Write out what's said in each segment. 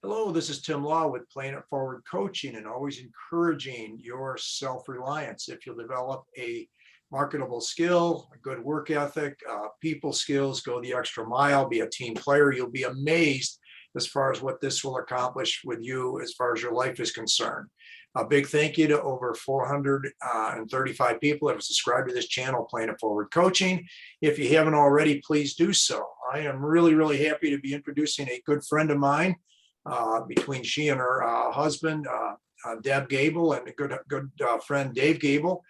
Hello, this is Tim Law with Playing It Forward Coaching, and always encouraging your self-reliance. If you'll develop a marketable skill, a good work ethic, people skills, go the extra mile, be a team player, you'll be amazed as far as what this will accomplish with you as far as your life is concerned. A big thank you to over 435 people that have subscribed to this channel, Playing It Forward Coaching. If you haven't already, please do so. I am really happy to be introducing a good friend of mine. Between she and her husband, Deb Gable, and a good friend, Dave Gable,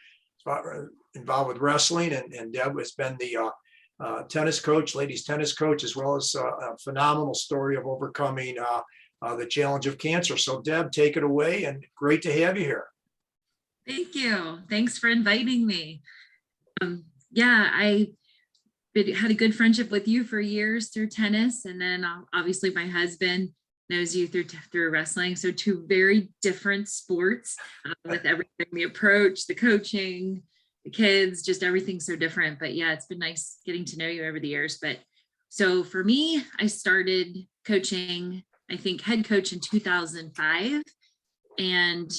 involved with wrestling. And Deb has been the tennis coach, ladies tennis coach, as well as a phenomenal story of overcoming the challenge of cancer. So Deb, take it away, and great to have you here. Thank you. Thanks for inviting me. Yeah, I had a good friendship with you for years through tennis, and then obviously my husband knows you through wrestling. So two very different sports with everything, the approach, the coaching, the kids, just everything so different. But yeah, it's been nice getting to know you over the years. But so for me, I started coaching, I think head coach in 2005, and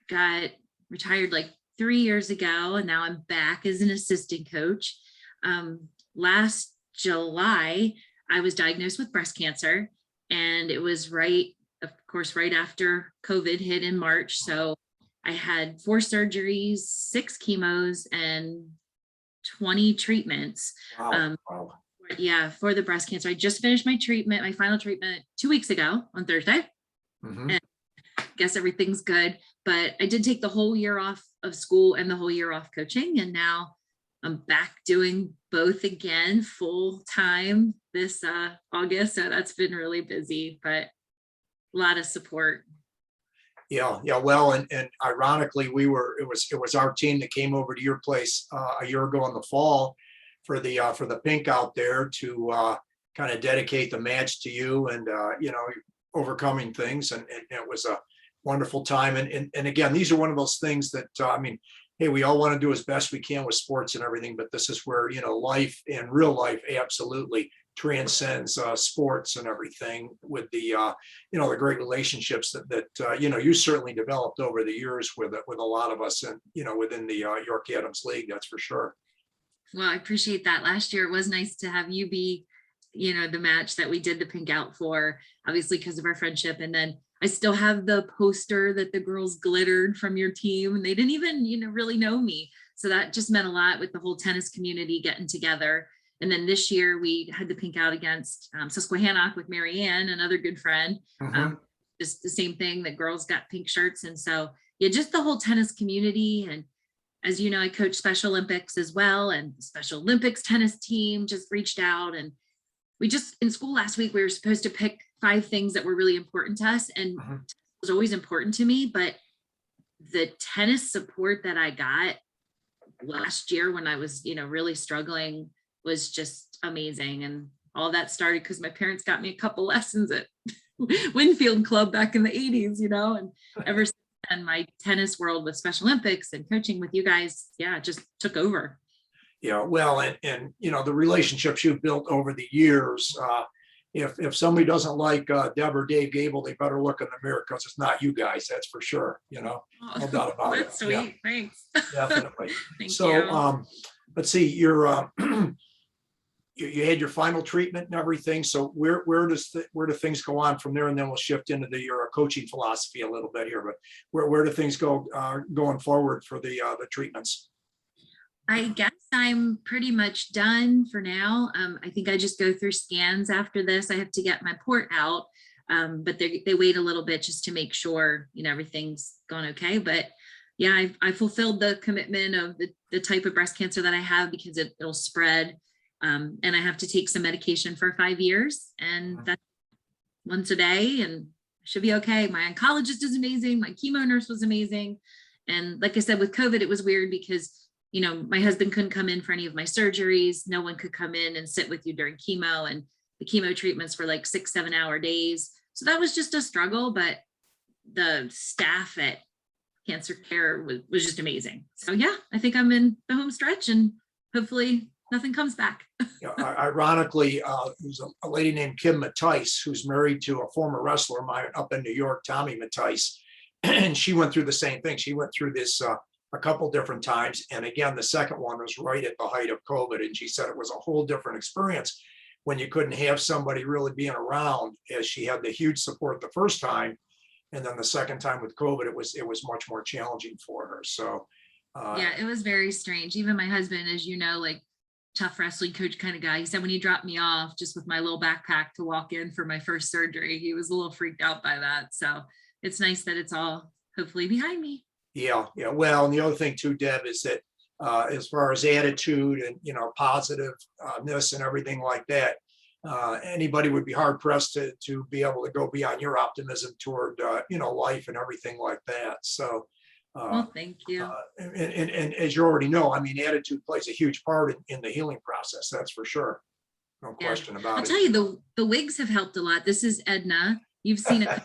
got retired like 3 years ago. And now I'm back as an assistant coach. Last July, I was diagnosed with breast cancer. And it was right after COVID hit in March. So I had 4 surgeries, 6 chemos, and 20 treatments. Wow. Yeah, for the breast cancer. I just finished my final treatment 2 weeks ago on Thursday. And I guess everything's good. But I did take the whole year off of school and the whole year off coaching. And now I'm back doing both again full time this August. So that's been really busy, but a lot of support. Yeah. Well, and ironically, it was our team that came over to your place a year ago in the fall for the pink out there to kind of dedicate the match to you and overcoming things. And it was a wonderful time. And again, these are one of those things that hey, we all want to do as best we can with sports and everything, but this is where, life and real life absolutely transcends sports and everything with the, the great relationships that you certainly developed over the years with a lot of us and, within the York Adams League, that's for sure. Well, I appreciate that. Last year, it was nice to have you be, the match that we did the pink out for, obviously because of our friendship. And then I still have the poster that the girls glittered from your team, and they didn't even, really know me. So that just meant a lot with the whole tennis community getting together. And then this year we had the pink out against Susquehannock with Marianne, another good friend. Just the same thing, the girls got pink shirts. And so, yeah, just the whole tennis community. And as you know, I coach Special Olympics as well. And the Special Olympics tennis team just reached out, and we just, in school last week, we were supposed to pick 5 things that were really important to us. And it was always important to me, but the tennis support that I got last year when I was, really struggling was just amazing. And all that started because my parents got me a couple lessons at Winfield Club back in the 80s, and ever since then, my tennis world with Special Olympics and coaching with you guys, just took over. Yeah, well, and the relationships you've built over the years, if somebody doesn't like Deb or Dave Gable, they better look in the mirror, because it's not you guys, that's for sure, no doubt about it. That's sweet. Yeah, thanks. Definitely. Thank you. Let's see, you're you had your final treatment and everything. So where do things go on from there? And then we'll shift into your coaching philosophy a little bit here, but where do things go going forward for the treatments? I guess I'm pretty much done for now. I think I just go through scans after this. I have to get my port out, but they wait a little bit just to make sure, everything's going okay. But yeah, I fulfilled the commitment of the type of breast cancer that I have, because it'll spread. And I have to take some medication for 5 years, and that's once a day, and I should be okay. My oncologist is amazing. My chemo nurse was amazing. And like I said, with COVID, it was weird because my husband couldn't come in for any of my surgeries. No one could come in and sit with you during chemo. And the chemo treatments were like 6-7 hour days. So that was just a struggle, but the staff at Cancer Care was just amazing. So yeah, I think I'm in the home stretch, and hopefully nothing comes back. Ironically, there's a lady named Kim Mattice who's married to a former wrestler of mine up in New York, Tommy Mattice, and she went through the same thing. She went through this a couple different times, and again, the second one was right at the height of COVID, and she said it was a whole different experience when you couldn't have somebody really being around, as she had the huge support the first time, and then the second time with COVID, it was much more challenging for her. So Yeah, it was very strange. Even my husband, as you know, like tough wrestling coach kind of guy, he said when he dropped me off just with my little backpack to walk in for my first surgery, he was a little freaked out by that. So it's nice that it's all hopefully behind me. yeah. Well, and the other thing too, Deb, is that as far as attitude and positiveness and everything like that, anybody would be hard pressed to be able to go beyond your optimism toward life and everything like that. So. Well, thank you. And as you already know, I mean, attitude plays a huge part in the healing process. That's for sure. No question about I'll it. tell you, the wigs have helped a lot. This is Edna. You've seen it.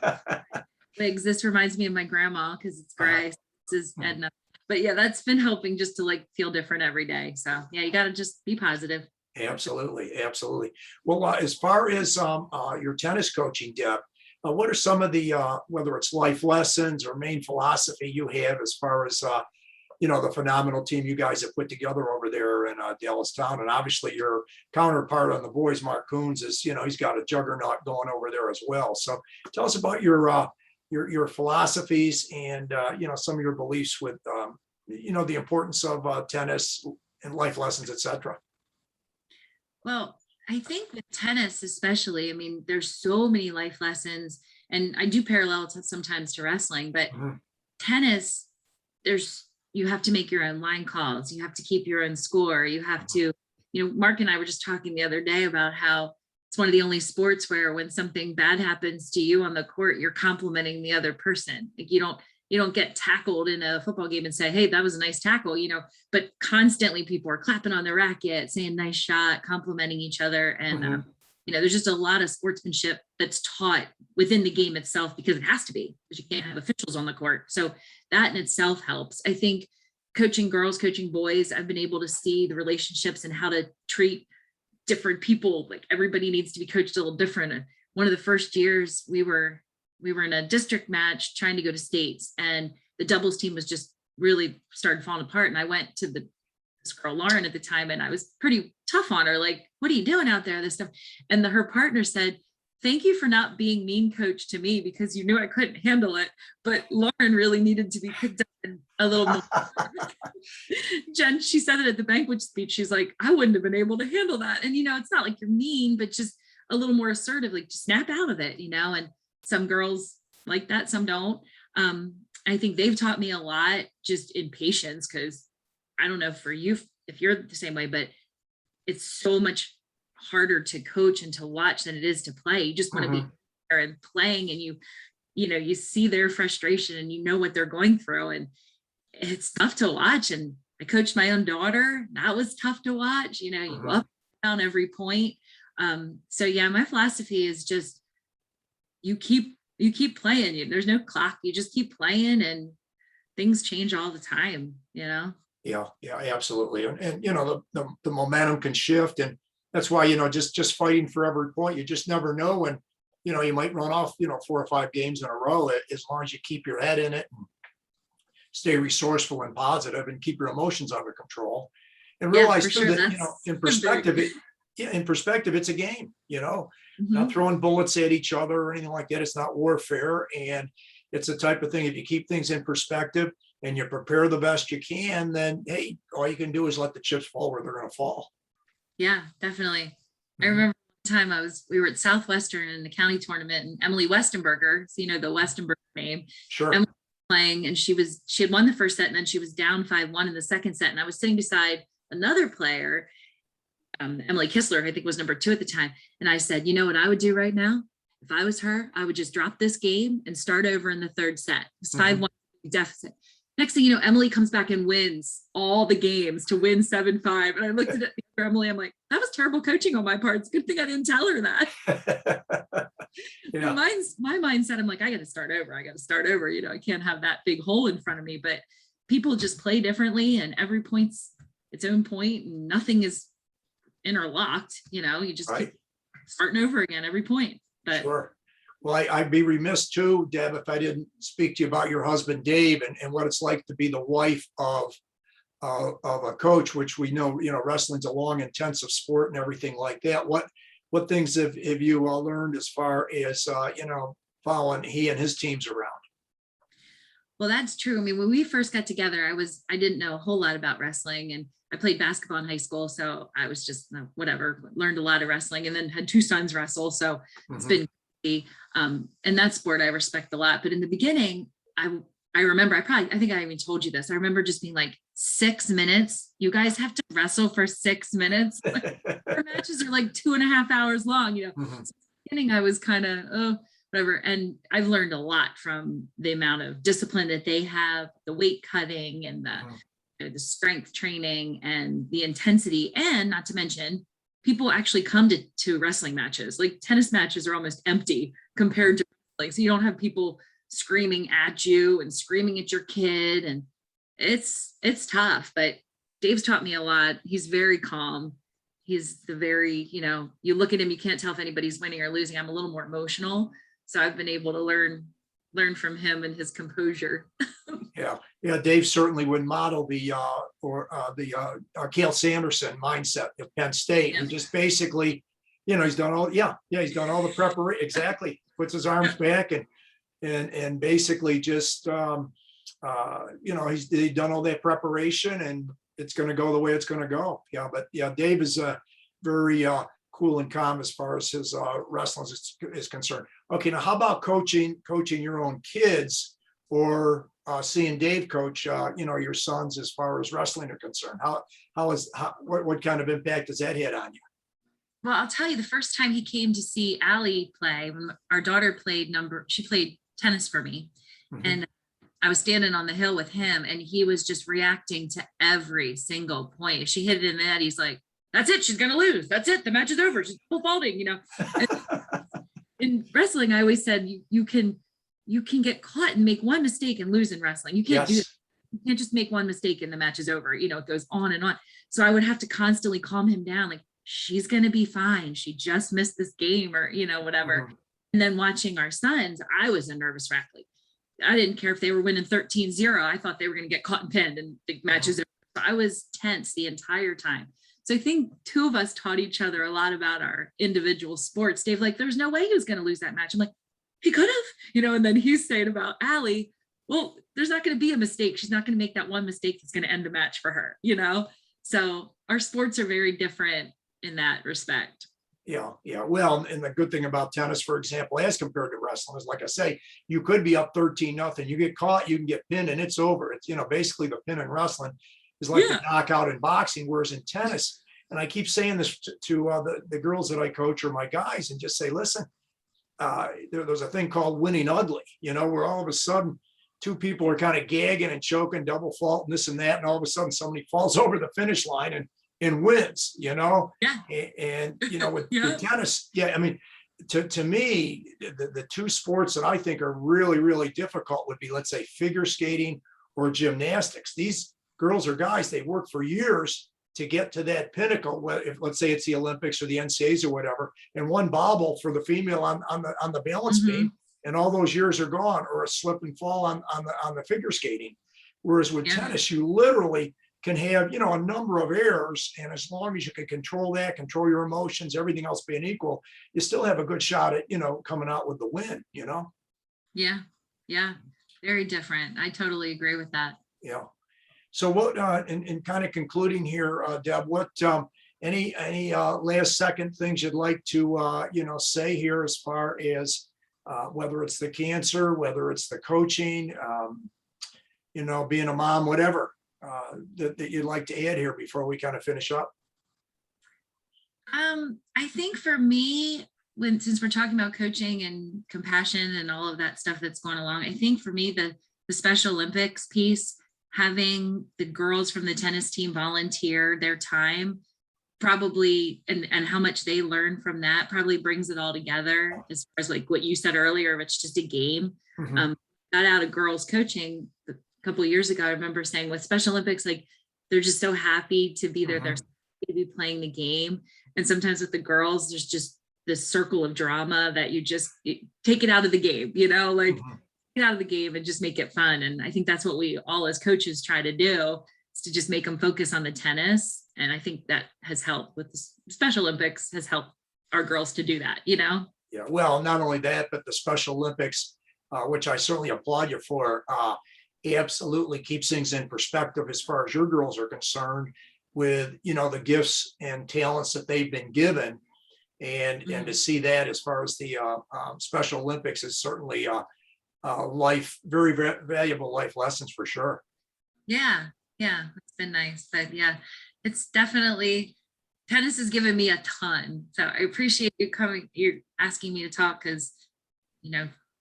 Wigs. This reminds me of my grandma because it's gray. This is Edna. But yeah, that's been helping just to like feel different every day. So yeah, you got to just be positive. Absolutely. Well, as far as your tennis coaching, Deb, what are some of the, whether it's life lessons or main philosophy you have as far as, the phenomenal team you guys have put together over there in Dallastown? And obviously your counterpart on the boys, Mark Coons, is, he's got a juggernaut going over there as well. So tell us about your philosophies and, some of your beliefs with, the importance of tennis and life lessons, et cetera. Well, I think with tennis, especially, I mean, there's so many life lessons, and I do parallel to sometimes to wrestling, but tennis, you have to make your own line calls. You have to keep your own score. You have to, Mark and I were just talking the other day about how it's one of the only sports where when something bad happens to you on the court, you're complimenting the other person. Like you don't get tackled in a football game and say, hey, that was a nice tackle, but constantly people are clapping on their racket, saying nice shot, complimenting each other. And, there's just a lot of sportsmanship that's taught within the game itself because it has to be, because you can't have officials on the court. So that in itself helps. I think coaching girls, coaching boys, I've been able to see the relationships and how to treat different people. Like everybody needs to be coached a little different. And one of the first years we were in a district match trying to go to states, and the doubles team was just really started falling apart. And I went to this girl, Lauren, at the time, and I was pretty tough on her. Like, what are you doing out there? This stuff. And her partner said, thank you for not being mean coach to me because you knew I couldn't handle it. But Lauren really needed to be picked up a little more. Jen, she said it at the banquet speech. She's like, I wouldn't have been able to handle that. And, it's not like you're mean, but just a little more assertive, like just snap out of it, and some girls like that, some don't. I think they've taught me a lot just in patience, because I don't know for you if you're the same way, but it's so much harder to coach and to watch than it is to play. You just want to be there and playing, and you see their frustration and what they're going through, and it's tough to watch. And I coached my own daughter. That was tough to watch, you up and down every point. So yeah, my philosophy is just, you keep playing. There's no clock. You just keep playing, and things change all the time, Yeah, absolutely. And the momentum can shift, and that's why, just fighting for every point, you just never know. And, you might run off, 4 or 5 games in a row, as long as you keep your head in it and stay resourceful and positive and keep your emotions under control, and realize too that, in perspective, it's a game, not throwing bullets at each other or anything like that. It's not warfare. And it's the type of thing, if you keep things in perspective and you prepare the best you can, then, hey, all you can do is let the chips fall where they're going to fall. Yeah, definitely. I remember one time we were at Southwestern in the county tournament, and Emily Westenberger, so the Westenberger name. Sure. Emily was playing, and she had won the first set, and then she was down 5-1 in the second set. And I was sitting beside another player, Emily Kistler, I think was number 2 at the time. And I said, you know what I would do right now? If I was her, I would just drop this game and start over in the third set. It's 5-1 deficit. Next thing you know, Emily comes back and wins all the games to win 7-5. And I looked at Emily, I'm like, that was terrible coaching on my part. It's a good thing I didn't tell her that. My mindset, I'm like, I got to start over. I can't have that big hole in front of me. But people just play differently, and every point's its own point, and nothing is interlocked, you just Right. keep starting over again every point. But Sure. Well, I'd be remiss too, Deb, if I didn't speak to you about your husband, Dave, and what it's like to be the wife of a coach, which we know, wrestling's a long, intensive sport and everything like that. What things have you all learned as far as, following he and his teams around? well, that's true. I mean, when we first got together, I didn't know a whole lot about wrestling, and I played basketball in high school. So I was just whatever, learned a lot of wrestling, and then had two sons wrestle. So it's been crazy. And that sport I respect a lot. But in the beginning, I remember, I think I even told you this. I remember just being like, 6 minutes. You guys have to wrestle for 6 minutes. Our matches are like 2.5 hours long. So in the beginning, I was kind of, whatever. And I've learned a lot from the amount of discipline that they have, the weight cutting and the strength training and the intensity. And not to mention, people actually come to wrestling matches. Like tennis matches are almost empty compared to wrestling. So you don't have people screaming at you and screaming at your kid, and it's tough. But Dave's taught me a lot. He's very calm. He's the very, you look at him, you can't tell if anybody's winning or losing. I'm a little more emotional, so I've been able to learn from him and his composure. Yeah. Dave certainly would model the Cale Sanderson mindset of Penn State. He just basically, he's done all the preparation. Exactly. Puts his arms back and basically just, he's done all that preparation, and it's going to go the way it's going to go. Yeah. But Dave is very cool and calm as far as his wrestling is concerned. Okay. Now, how about coaching your own kids, or seeing Dave coach, your sons as far as wrestling are concerned? What kind of impact does that had on you? Well, I'll tell you, the first time he came to see Allie play, when our daughter she played tennis for me. And I was standing on the hill with him, and he was just reacting to every single point. If she hit it in the net, he's like, that's it, she's going to lose. That's it. The match is over. She's full faulting, In wrestling, I always said, you can get caught and make one mistake and lose in wrestling. You can't do that. You can't just make one mistake and the match is over. It goes on and on. So I would have to constantly calm him down. Like, she's going to be fine. She just missed this game, or, whatever. And then watching our sons, I was a nervous wreck. Like, I didn't care if they were winning 13-0. I thought they were going to get caught and pinned and the matches. I was tense the entire time. So I think two of us taught each other a lot about our individual sports. Dave, like, there's no way he was going to lose that match. I'm like, he could have, and then he's saying about Allie, well, there's not going to be a mistake. She's not going to make that one mistake that's going to end the match for her, So our sports are very different in that respect. Yeah. Well, and the good thing about tennis, for example, as compared to wrestling, is, like I say, you could be up 13-0. You get caught, you can get pinned, and it's over. It's, basically the pin in wrestling is like the knockout in boxing, whereas in tennis, and I keep saying this to the girls that I coach or my guys, and just say, listen, there's a thing called winning ugly, where all of a sudden two people are kind of gagging and choking, double fault, and this and that, and all of a sudden somebody falls over the finish line and wins, and with tennis, I mean, to me, the two sports that I think are really, really difficult would be, let's say, figure skating or gymnastics. These girls or guys, they work for years to get to that pinnacle. If, let's say, it's the Olympics or the NCAAs or whatever, and one bobble for the female on the balance beam, and all those years are gone, or a slip and fall on the figure skating. Whereas with tennis, you literally can have, a number of errors. And as long as you can control your emotions, everything else being equal, you still have a good shot at, coming out with the win, Yeah. Very different. I totally agree with that. Yeah. So what, in kind of concluding here, Deb, what, any last second things you'd like to, say here as far as, whether it's the cancer, whether it's the coaching, being a mom, whatever, that you'd like to add here before we kind of finish up? I think for me, since we're talking about coaching and compassion and all of that stuff that's going along, I think for me, the Special Olympics piece, having the girls from the tennis team volunteer their time, probably, and how much they learn from that, probably brings it all together. As far as like what you said earlier, it's just a game. Got out of girls coaching a couple of years ago. I remember saying with Special Olympics, like, they're just so happy to be there. to be playing the game. And sometimes with the girls, there's just this circle of drama that you take it out of the game, like get out of the game and just make it fun. And I think that's what we all as coaches try to do, is to just make them focus on the tennis. And I think that has helped with the Special Olympics, has helped our girls to do that, Yeah, well, not only that, but the Special Olympics, which I certainly applaud you for, absolutely keeps things in perspective as far as your girls are concerned, with the gifts and talents that they've been given, and to see that as far as the Special Olympics is certainly very valuable life lessons for sure. Yeah, it's been nice. But yeah, it's definitely, tennis has given me a ton. So I appreciate you're asking me to talk, because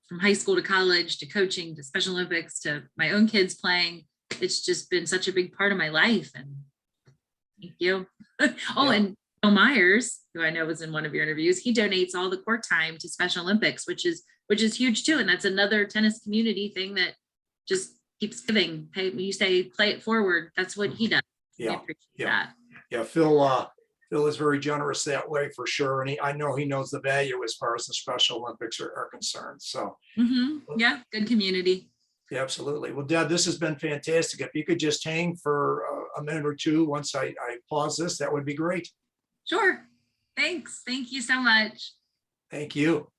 from high school to college to coaching to Special Olympics to my own kids playing, it's just been such a big part of my life. And thank you. And Bill Myers, who I know was in one of your interviews, he donates all the court time to Special Olympics, which is huge too. And that's another tennis community thing that just keeps giving. Hey, when you say play it forward, that's what he does. I appreciate that. Yeah, Phil is very generous that way for sure. And I know he knows the value as far as the Special Olympics are concerned. So yeah, good community. Yeah, absolutely. Well, Deb, this has been fantastic. If you could just hang for a minute or two once I pause this, that would be great. Sure. Thanks. Thank you so much. Thank you.